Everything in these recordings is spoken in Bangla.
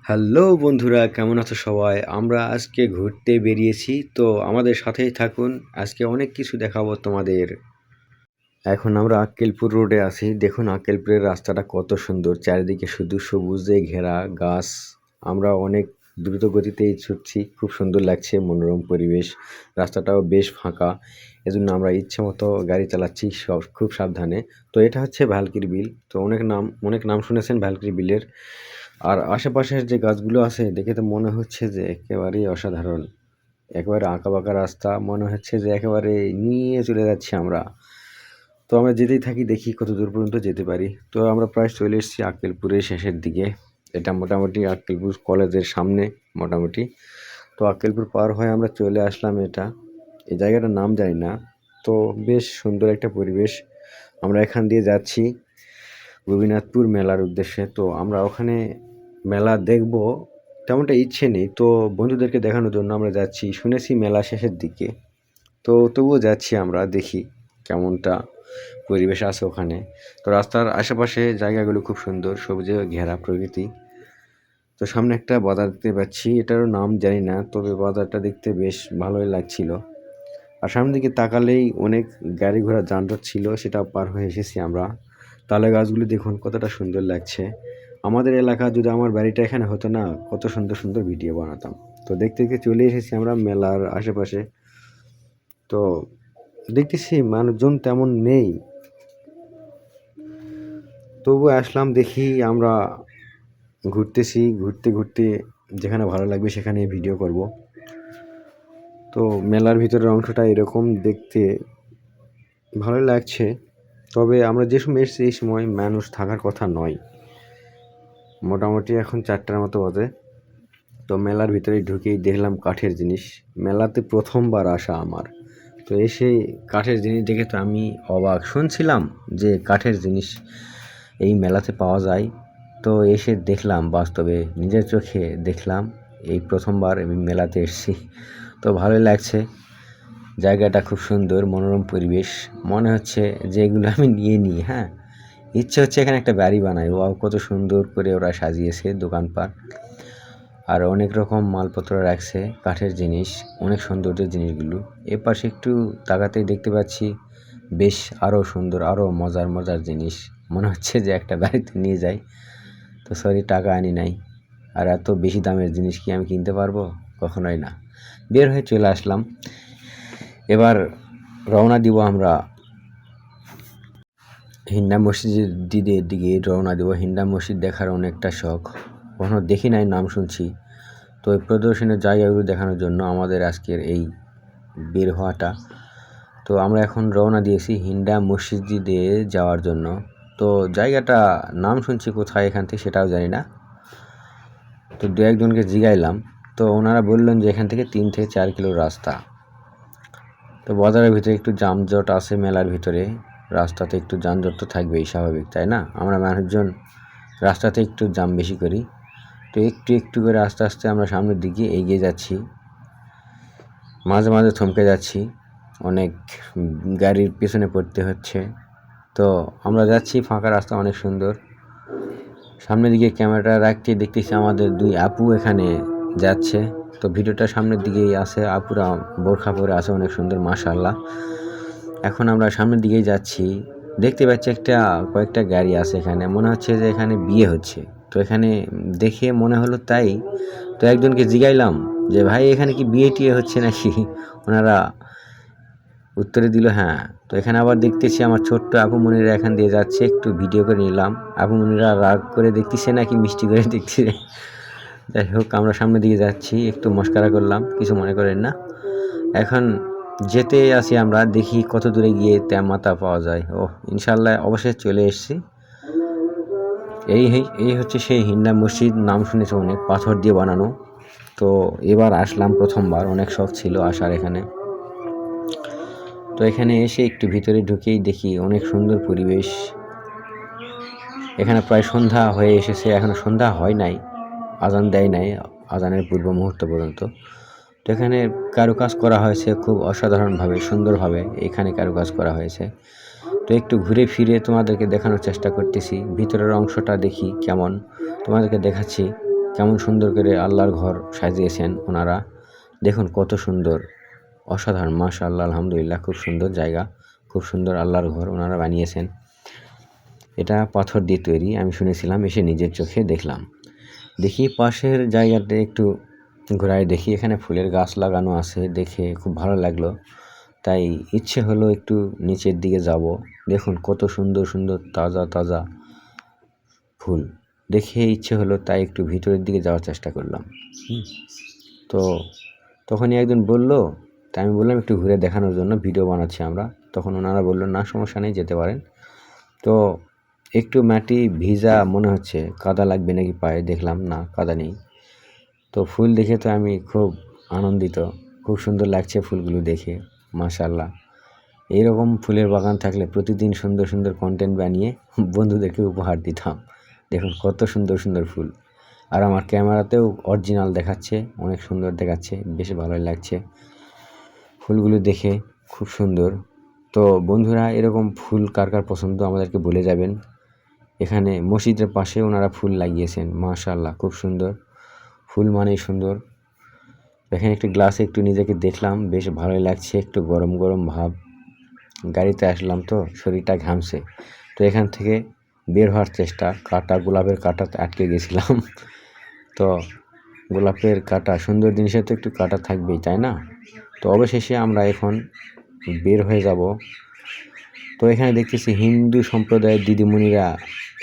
হ্যালো বন্ধুরা, কেমন আছো সবাই? আমরা আজকে ঘুরতে বেরিয়েছি, তো আমাদের সাথেই থাকুন। আজকে অনেক কিছু দেখাবো তোমাদের। এখন আমরা আক্কেলপুর রোডে আছি। দেখুন আক্কেলপুরের রাস্তাটা কত সুন্দর, চারিদিকে শুধু সবুজে ঘেরা গাছ। আমরা অনেক দ্রুত গতিতেই ছুটছি, খুব সুন্দর লাগছে, মনোরম পরিবেশ। রাস্তাটাও বেশ ফাঁকা, এজন্য আমরা ইচ্ছে মতো গাড়ি চালাচ্ছি, সব খুব সাবধানে। তো এটা হচ্ছে ভ্যালকিরি বিল। তো অনেক নাম শুনেছেন ভ্যালকিরি বিলের। আর আশেপাশের যে গাছগুলো আছে দেখে তো মনে হচ্ছে যে একেবারেই অসাধারণ, একেবারে আঁকাবাঁকা রাস্তা, মনে হচ্ছে যে একেবারে নিয়ে চলে যাচ্ছি আমরা। তো আমরা যেতেই থাকি, দেখি কত দূর পর্যন্ত যেতে পারি। তো আমরা প্রায় চলে এসেছি আক্কেলপুরের শেষের দিকে। এটা মোটামুটি আক্কেলপুর কলেজের সামনে মোটামুটি। তো আক্কেলপুর পার হয়ে আমরা চলে আসলাম এই জায়গাটার নাম জানি না। তো বেশ সুন্দর একটা পরিবেশ। আমরা এখান দিয়ে যাচ্ছি গোপীনাথপুর মেলার উদ্দেশ্যে। তো আমরা ওখানে মেলা দেখব তেমনটা ইচ্ছে নেই, তো বন্ধুদেরকে দেখানোর জন্য আমরা যাচ্ছি। শুনেছি মেলা শেষের দিকে, তো তবুও যাচ্ছি, আমরা দেখি কেমনটা পরিবেশ আছে ওখানে। তো রাস্তার আশেপাশে জায়গাগুলো খুব সুন্দর, সবুজে ঘেরা প্রকৃতি। তো সামনে একটা বাজার দেখতে পাচ্ছি, এটারও নাম জানি না, তবে বাজারটা দেখতে বেশ ভালোই লাগছিল। আর সামনের দিকে তাকালেই অনেক গাড়ি ঘোড়া যানজট ছিল, সেটা পার হয়ে এসেছি আমরা। তালে গাছগুলি দেখুন কতটা সুন্দর লাগছে। আমাদের এলাকা যদি আমার বাড়িটা এখানে হতো না, কত সুন্দর সুন্দর ভিডিও বানাতাম। তো দেখতে দেখতে চলে এসেছি আমরা মেলার আশেপাশে। তো দেখতেছি মানুষজন তেমন নেই, তবু আসলাম, দেখি আমরা ঘুরতেছি, ঘুরতে ঘুরতে যেখানে ভালো লাগবে সেখানে ভিডিও করব। তো মেলার ভিতরের অংশটা এরকম দেখতে ভালোই লাগছে, তবে আমরা যে সময় এসেছি এই সময় মানুষ থাকার কথা নয়। মোটামুটি এখন 4টার মতো বাজে। তো মেলার ভিতরে ঢুকেই দেখলাম কাঠের জিনিস। মেলাতে প্রথমবার আসা আমার। তো এসে কাঠের জিনিস দেখে তো আমি অবাক। শুনছিলাম যে কাঠের জিনিস এই মেলাতে পাওয়া যায়, তো এসে দেখলাম, বাস্তবে নিজের চোখে দেখলাম। এই প্রথমবার আমি মেলাতে এসেছি, তো ভালোই লাগছে। জায়গাটা খুব সুন্দর, মনোরম পরিবেশ। মনে হচ্ছে যে এগুলো আমি নিয়ে নিই। হ্যাঁ, ইচ্ছে হচ্ছে এখানে একটা বাড়ি বানাই। ওয়াও, কত সুন্দর করে ওরা সাজিয়েছে দোকানপাট, আর অনেক রকম মালপত্র রাখছে, কাঠের জিনিস, অনেক সৌন্দর্যের জিনিসগুলো। এর পাশে একটু তাকাতেই দেখতে পাচ্ছি বেশ আরও সুন্দর, আরও মজার মজার জিনিস। মনে হচ্ছে যে একটা বাড়িতে নিয়ে যাই। তো সরি, টাকা আনি নাই। আর এত বেশি দামের জিনিস কি আমি কিনতে পারবো? কখনোই না। বের হয়ে চলে আসলাম। এবার রওনা দিব আমরা হিন্ডা মসজিদের দিকে রওনা দেবো। হিন্ডা মসজিদ দেখার অনেকটা শখ, কখনো দেখি নাই, নাম শুনছি। তো এই প্রদর্শনের জায়গাগুলো দেখানোর জন্য আমাদের আজকের এই বের হওয়াটা। তো আমরা এখন রওনা দিয়েছি হিন্ডা মসজিদে যাওয়ার জন্য। তো জায়গাটা নাম শুনছি কোথায়, এখান থেকে সেটাও জানি না। তো দু একজনকে জিগাইলাম, তো ওনারা বললেন যে এখান থেকে 3 থেকে 4 কিলো রাস্তা। তো বাজারের ভিতরে একটু যানজট আছে, মেলার ভিতরে রাস্তাতে একটু যানজট তো থাকবেই, স্বাভাবিক, তাই না? আমরা মানুষজন রাস্তাতে একটু জাম বেশি করি। তো একটু একটু করে আস্তে আস্তে আমরা সামনের দিকে এগিয়ে যাচ্ছি, মাঝে মাঝে থমকে যাচ্ছি, অনেক গাড়ির পেছনে পড়তে হচ্ছে। তো আমরা যাচ্ছি, ফাঁকা রাস্তা, অনেক সুন্দর। সামনের দিকে ক্যামেরাটা রাখতে দেখতেছি আমাদের 2 আপু এখানে যাচ্ছে। তো ভিডিওটা সামনের দিকেই আছে, আপুরা বোরখা পরে আছে, অনেক সুন্দর, মাশাআল্লাহ। এখন আমরা সামনের দিকেই যাচ্ছি, দেখতে পাচ্ছি কয়েকটা গাড়ি আছে এখানে, মনে হচ্ছে যে এখানে বিয়ে হচ্ছে। তো এখানে দেখে মনে হলো তাই। তো একজনকে জিগাইলাম যে ভাই, এখানে কি বিয়ে টিয়ে হচ্ছে নাকি? ওনারা উত্তরে দিল হ্যাঁ। তো এখানে আবার দেখতেছি আমার ছোট্ট আপুমনিরা এখান দিয়ে যাচ্ছে, একটু ভিডিও করে নিলাম। আপুমনিরা রাগ করে দেখতেছে নাকি মিষ্টি করে দেখতেছে, যাই হোক আমরা সামনের দিকে যাচ্ছি, একটু মস্কারা করলাম, কিছু মনে করেন না। এখন যেতে আসি আমরা, দেখি কত দূরে গিয়ে মাথা পাওয়া যায়। ও, ইনশাল্লাহ অবশ্যই চলে এসেছি। এই হচ্ছে সেই হিন্ডা মসজিদ, নাম শুনেছি অনেক, পাথর দিয়ে বানানো। তো এবার আসলাম প্রথমবার, অনেক শখ ছিল আসার এখানে। তো এখানে এসে একটু ভিতরে ঢুকেই দেখি অনেক সুন্দর পরিবেশ। এখানে প্রায় সন্ধ্যা হয়ে এসেছে, এখনো সন্ধ্যা হয় নাই, আজান দেয় নাই, আজানের পূর্ব মুহূর্ত পর্যন্ত। তো এখানে কারুকাজ করা হয়েছে খুব অসাধারণভাবে, সুন্দরভাবে এখানে কারুকাজ করা হয়েছে। তো একটু ঘুরে ফিরে তোমাদেরকে দেখানোর চেষ্টা করতেছি, ভিতরের অংশটা দেখি কেমন, তোমাদেরকে দেখাচ্ছি কেমন সুন্দর করে আল্লাহর ঘর সাজিয়েছেন ওনারা। দেখুন কত সুন্দর, অসাধারণ, মাশাআল্লাহ, আলহামদুলিল্লাহ। খুব সুন্দর জায়গা, খুব সুন্দর আল্লাহর ঘর ওনারা বানিয়েছেন। এটা পাথর দিয়ে তৈরি, আমি শুনেছিলাম, এসে নিজের চোখে দেখলাম। দেখি পাশের জায়গাতে একটু ঘোরায় দেখি, এখানে ফুলের গাছ লাগানো আছে, দেখে খুব ভালো লাগলো। তাই ইচ্ছে হলো একটু নিচের দিকে যাব। দেখুন কত সুন্দর সুন্দর তাজা তাজা ফুল, দেখে ইচ্ছে হলো, তাই একটু ভিতরের দিকে যাওয়ার চেষ্টা করলাম। তো তখনই একজন বলল, তাই আমি বললাম একটু ঘুরে দেখানোর জন্য, ভিডিও বানাচ্ছি আমরা। তখন ওনারা বললো না, সমস্যা নেই, যেতে পারেন। তো একটু মাটি ভিজা মনে হচ্ছে, কাদা লাগবে নাকি পায়ে, দেখলাম না, কাদা নেই। তো ফুল দেখে তো আমি খুব আনন্দিত, খুব সুন্দর লাগছে ফুলগুলো দেখে, মাশাআল্লাহ। এইরকম ফুলের বাগান থাকলে প্রতিদিন সুন্দর সুন্দর কন্টেন্ট বানিয়ে বন্ধুদেরকে উপহার দিতাম। দেখুন কত সুন্দর সুন্দর ফুল, আর আমার ক্যামেরাতেও অরিজিনাল দেখাচ্ছে, অনেক সুন্দর দেখাচ্ছে, বেশ ভালোই লাগছে ফুলগুলো দেখে, খুব সুন্দর। তো বন্ধুরা, এরকম ফুল কার কার পছন্দ আমাদেরকে বলে যাবেন। এখানে মসজিদের পাশে ওনারা ফুল লাগিয়েছেন, মাশাআল্লাহ, খুব সুন্দর ফুল, মানেই সুন্দর। এখানে একটু গ্লাসে একটু নিজেকে দেখলাম, বেশ ভালোই লাগছে, একটু গরম গরম ভাব। গাড়িতে আসলাম তো শরীরটা ঘামছে, তো এখান থেকে বের হওয়ার চেষ্টা, কাঁটা, গোলাপের কাঁটাতে আটকে গেছিলাম। তো গোলাপের কাঁটা, সুন্দর জিনিসের তো একটু কাঁটা থাকবেই, তাই না? তো অবশেষে আমরা এখন বের হয়ে যাব। তো এখানে দেখতেছি হিন্দু সম্প্রদায়ের দিদিমণিরা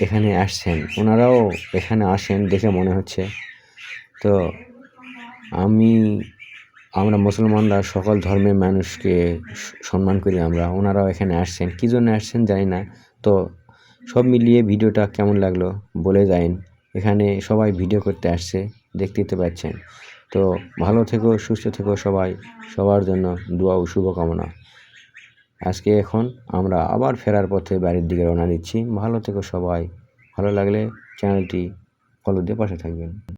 এখানে আসছেন, ওনারাও এখানে আসেন দেখে মনে হচ্ছে। তো আমরা মুসলমানরা সকল ধর্মের মানুষকে সম্মান করি আমরা, ওনারাও এখানে আসছেন, কী জন্য আসছেন জানি না। তো সব মিলিয়ে ভিডিওটা কেমন লাগলো বলে যাইন। এখানে সবাই ভিডিও করতে আসছে, দেখতেই তো পাচ্ছেন। তো ভালো থেকো, সুস্থ থেকো সবাই, সবার জন্য দোয়া ও শুভকামনা। আজকে এখন আমরা আবার ফেরার পথে বাড়ির দিকে রওনা দিচ্ছি। ভালো থেকো সবাই, ভালো লাগলে চ্যানেলটি ফলো দিয়ে পাশে থাকবেন।